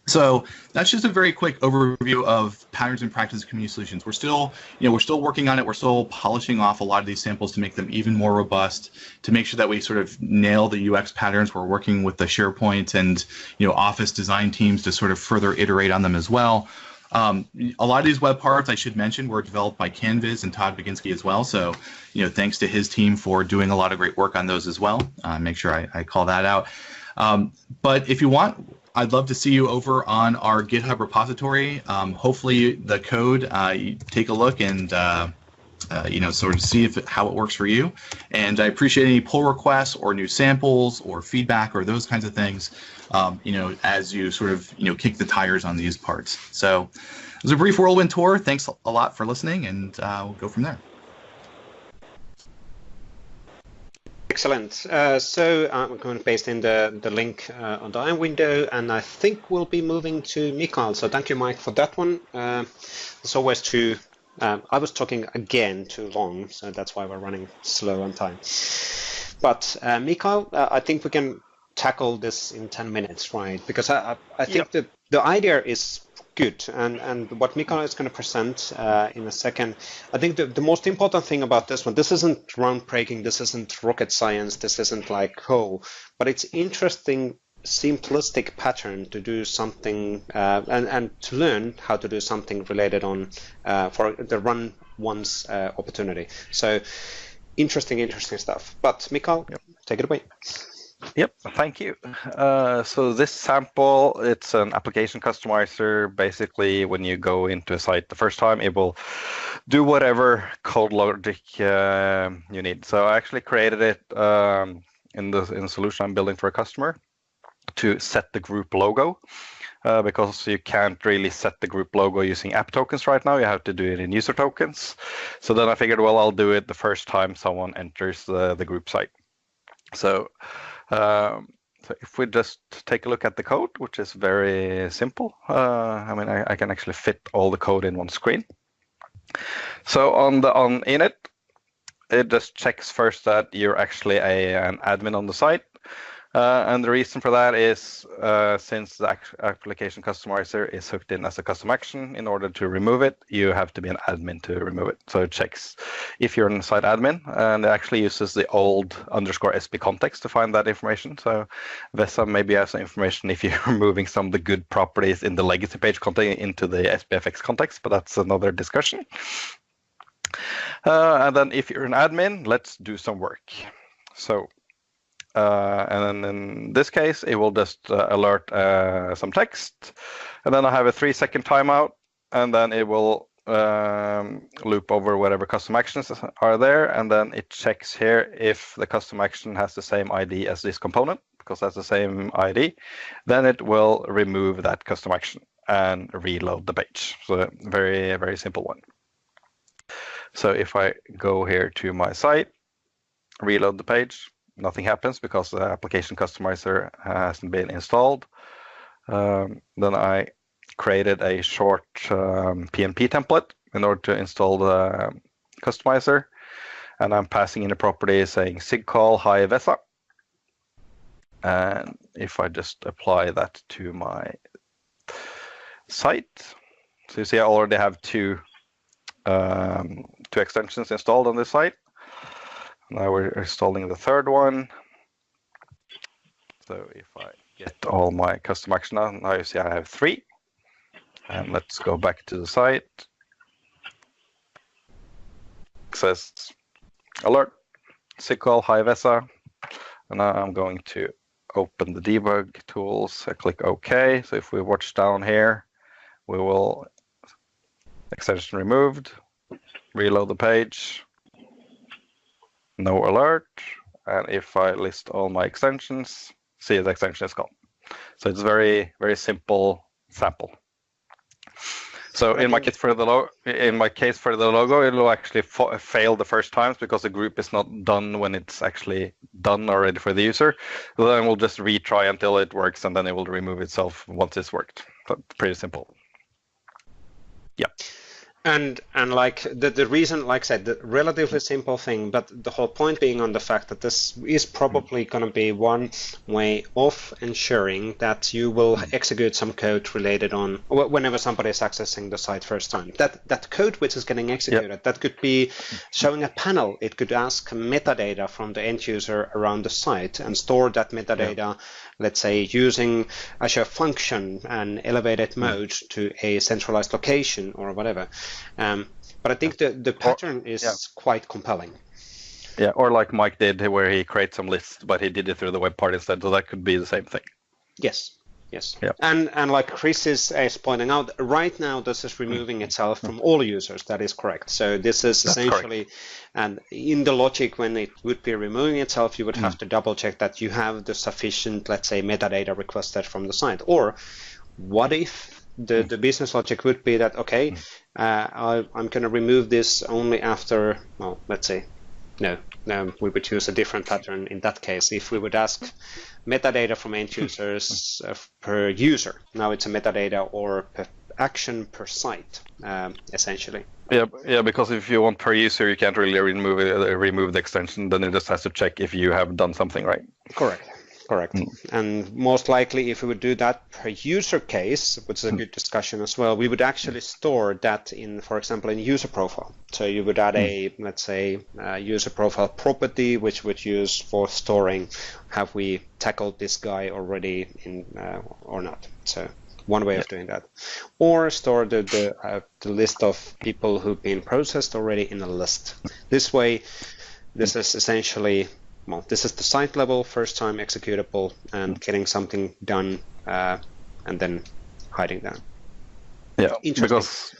So that's just a very quick overview of patterns and practice community solutions. We're still working on it. We're still polishing off a lot of these samples to make them even more robust, to make sure that we sort of nail the UX patterns. We're working with the SharePoint and Office design teams to sort of further iterate on them as well. A lot of these web parts, I should mention, were developed by Canviz and Todd Baginski as well. So, thanks to his team for doing a lot of great work on those as well. Make sure I call that out. But if you want, I'd love to see you over on our GitHub repository. Hopefully the code, you take a look and sort of see how it works for you. And I appreciate any pull requests or new samples or feedback or those kinds of things, as you sort of, kick the tires on these parts. So it was a brief whirlwind tour. Thanks a lot for listening, and we'll go from there. Excellent. So I'm going to paste in the link on the iron window, and I think we'll be moving to Mikael. So thank you, Mike, for that one. It's always too. I was talking again too long, so that's why we're running slow on time. But Mikael, I think we can tackle this in 10 minutes, right? Because I think the idea is good, and what Mikael is going to present in a second, I think the most important thing about this one, this isn't groundbreaking, this isn't rocket science, this isn't like, but it's interesting, simplistic pattern to do something and to learn how to do something related on for the run once opportunity. So interesting stuff. But Mikael, take it away. Yep, thank you. So this sample, it's an application customizer. Basically, when you go into a site the first time, it will do whatever code logic you need. So I actually created it in the solution I'm building for a customer to set the group logo. Because you can't really set the group logo using app tokens right now. You have to do it in user tokens. So then I figured, well, I'll do it the first time someone enters the group site. So if we just take a look at the code, which is very simple, I mean, I can actually fit all the code in one screen. So on init, it just checks first that you're actually an admin on the site. And the reason for that is since the application customizer is hooked in as a custom action, in order to remove it, you have to be an admin to remove it. So it checks if you're an site admin, and it actually uses the old _sp context to find that information. So Vesa maybe has some information if you're moving some of the good properties in the legacy page content into the SPFx context, but that's another discussion. And then if you're an admin, let's do some work. So and then in this case, it will just alert some text. And then I have a 3-second timeout, and then it will loop over whatever custom actions are there. And then it checks here if the custom action has the same ID as this component, because that's the same ID. Then it will remove that custom action and reload the page. So very, very simple one. So if I go here to my site, reload the page, nothing happens because the application customizer hasn't been installed. Then I created a short PNP template in order to install the customizer. And I'm passing in a property saying SIG call hi Vesa. And if I just apply that to my site, so you see I already have two extensions installed on this site. Now we're installing the third one. So if I get all my custom action now you see I have 3. And let's go back to the site. It says alert, SIG call hi Vesa. And now I'm going to open the debug tools. I click OK. So if we watch down here, we will extension removed, reload the page. No alert, and if I list all my extensions, see the extension is gone. So it's very, very simple sample. So in my case for the logo, it will actually fail the first times because the group is not done when it's actually done or ready for the user. So then we'll just retry until it works, and then it will remove itself once it's worked. So pretty simple. Yeah. And like the reason, like I said, the relatively simple thing, but the whole point being on the fact that this is probably going to be one way of ensuring that you will execute some code related on whenever somebody is accessing the site first time. That code which is getting executed, that could be showing a panel. It could ask metadata from the end user around the site and store that metadata, let's say using Azure function and elevated mode to a centralized location or whatever. But I think the pattern is quite compelling. Yeah, or like Mike did, where he creates some lists, but he did it through the web part instead. So that could be the same thing. Yes. Yeah. And like Chris is pointing out, right now this is removing itself from all users. That is correct. So this is essentially, and in the logic when it would be removing itself, you would have to double check that you have the sufficient, let's say, metadata requested from the site. Or what if the business logic would be that, okay, I'm going to remove this only after, well, let's say, no, we would use a different pattern in that case. If we would ask metadata from end users per user, now it's a metadata or per action per site, essentially. Yeah, because if you want per user, you can't really remove the extension. Then it just has to check if you have done something right. Correct. And most likely, if we would do that per user case, which is a good discussion as well, we would actually store that in, for example, in user profile. So you would add a, let's say, user profile property, which would use for storing, have we tackled this guy already in or not? So one way of doing that, or store the list of people who've been processed already in a list. This way, this is essentially, well, this is the site level first time executable and getting something done and then hiding that. Yeah, because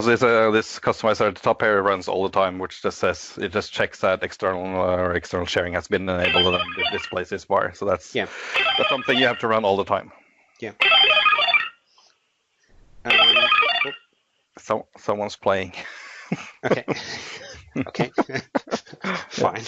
this customizer at the top here runs all the time, which just says, it just checks that external sharing has been enabled and it displays this bar. So that's something you have to run all the time. Yeah. So someone's playing. Okay. Okay. Fine.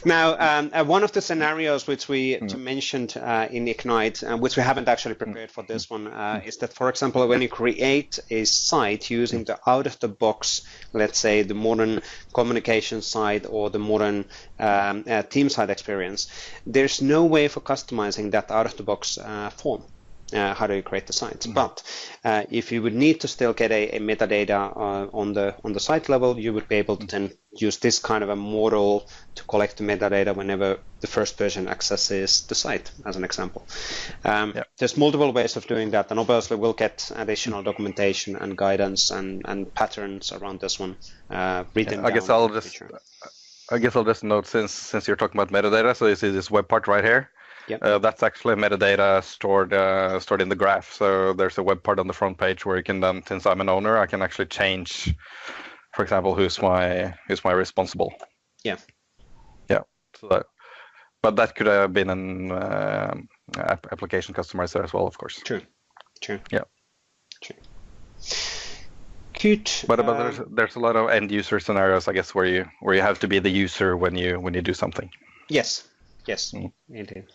Now, one of the scenarios which we mentioned in Ignite, which we haven't actually prepared for this one, is that, for example, when you create a site using the out-of-the-box, let's say the modern communication site or the modern team site experience, there's no way for customizing that out-of-the-box form. How do you create the sites? But if you would need to still get a metadata on the site level, you would be able to then use this kind of a model to collect the metadata whenever the first person accesses the site, as an example. There's multiple ways of doing that, and obviously we'll get additional documentation and guidance and patterns around this one written down. I guess I'll just note, since you're talking about metadata, so you see this web part right here. Yep. That's actually metadata stored in the graph. So there's a web part on the front page where you can then, since I'm an owner, I can actually change, for example, who's my responsible. Yeah. Yeah. So but that could have been an application customizer as well, of course. True. Yeah. True. Good. But there's a lot of end user scenarios, I guess, where you have to be the user when you do something. Yes. Indeed.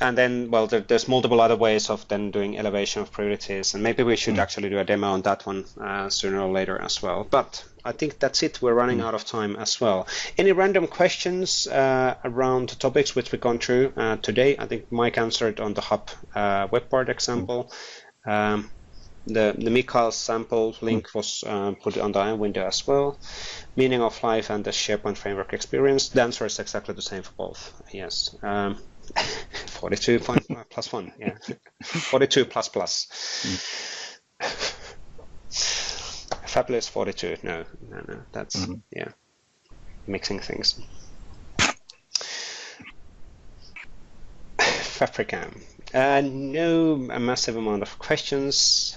And then, well, there's multiple other ways of then doing elevation of priorities, and maybe we should actually do a demo on that one sooner or later as well. But I think that's it. We're running out of time as well. Any random questions around the topics which we've gone through today? I think Mike answered on the hub web part example. The Mikael's sample link was put on the window as well. Meaning of life and the SharePoint framework experience. The answer is exactly the same for both. Yes. 42 plus 1. Yeah. 42 plus. Fabulous 42. No. That's mixing things. Fabricam. No a massive amount of questions.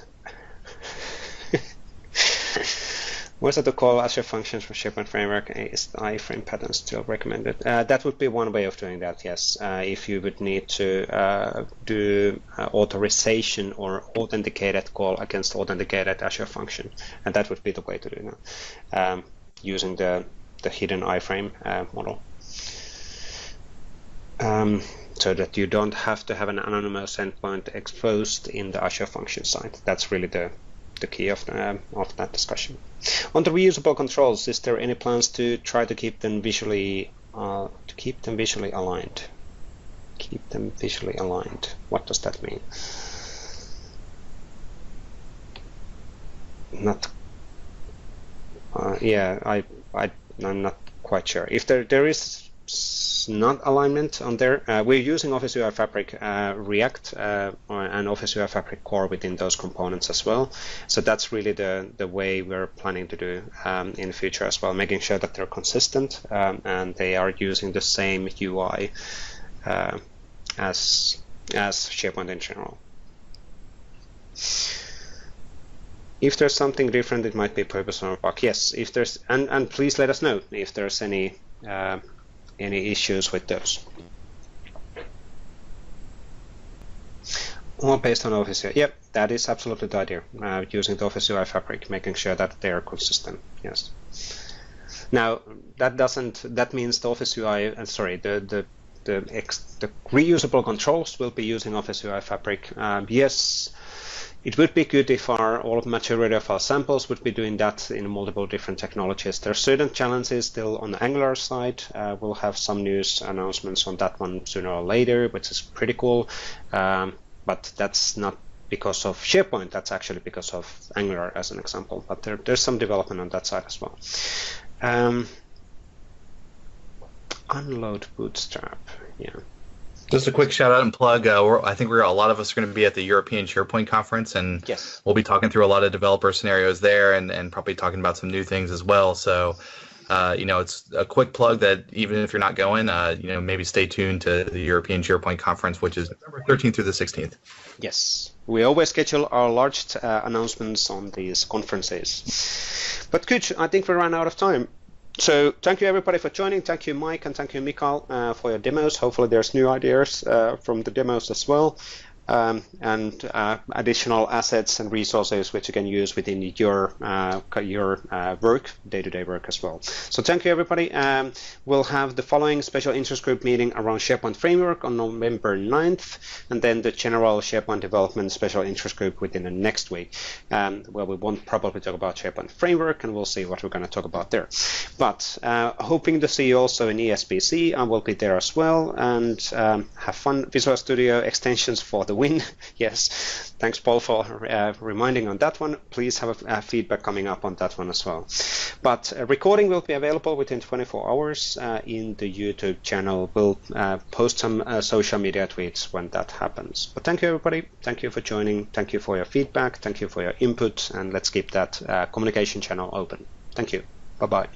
What's that to call Azure functions for SharePoint framework? Is the iframe pattern still recommended? That would be one way of doing that, yes. If you would need to do authorization or authenticated call against authenticated Azure function, and that would be the way to do that, using the hidden iframe model. So that you don't have to have an anonymous endpoint exposed in the Azure function side. That's really the key of that discussion. On the reusable controls, is there any plans to try to keep them visually aligned? Keep them visually aligned. What does that mean? Not. I'm not quite sure. If there is not alignment on there, we're using Office UI Fabric React and Office UI Fabric Core within those components as well. So that's really the way we're planning to do in the future as well, making sure that they're consistent and they are using the same UI as SharePoint in general. If there's something different, it might be purpose or bug. Yes, if there's, and please let us know if there's any issues with those. All based on Office UI. Yep, that is absolutely the idea. Using the Office UI Fabric, making sure that they are consistent. Yes. Now that means the Office UI, the reusable controls will be using Office UI Fabric. Yes, it would be good if all majority of our samples would be doing that in multiple different technologies. There are certain challenges still on the Angular side. We'll have some news announcements on that one sooner or later, which is pretty cool. But that's not because of SharePoint. That's actually because of Angular, as an example. But there's some development on that side as well. Unload Bootstrap. Yeah. Just a quick shout out and plug. I think a lot of us are going to be at the European SharePoint conference, and yes, we'll be talking through a lot of developer scenarios there, and probably talking about some new things as well. So, it's a quick plug that even if you're not going, maybe stay tuned to the European SharePoint conference, which is November 13th through the 16th. Yes, we always schedule our large announcements on these conferences. But good, I think we ran out of time. So thank you everybody for joining. Thank you Mike and thank you Mikael for your demos. Hopefully there's new ideas from the demos as well, and additional assets and resources which you can use within your work, day-to-day work as well. So thank you everybody. We'll have the following special interest group meeting around SharePoint Framework on November 9th, and then the general SharePoint development special interest group within the next week, where we won't probably talk about SharePoint Framework, and we'll see what we're going to talk about there. But hoping to see you also in ESBC. I will be there as well, and have fun. Visual Studio extensions for the win. Yes, thanks Paul for reminding on that one. Please have a feedback coming up on that one as well. But a recording will be available within 24 hours in the YouTube channel. We'll post some social media tweets when that happens. But thank you everybody. Thank you for joining. Thank you for your feedback. Thank you for your input, and let's keep that communication channel open. Thank you. Bye-bye.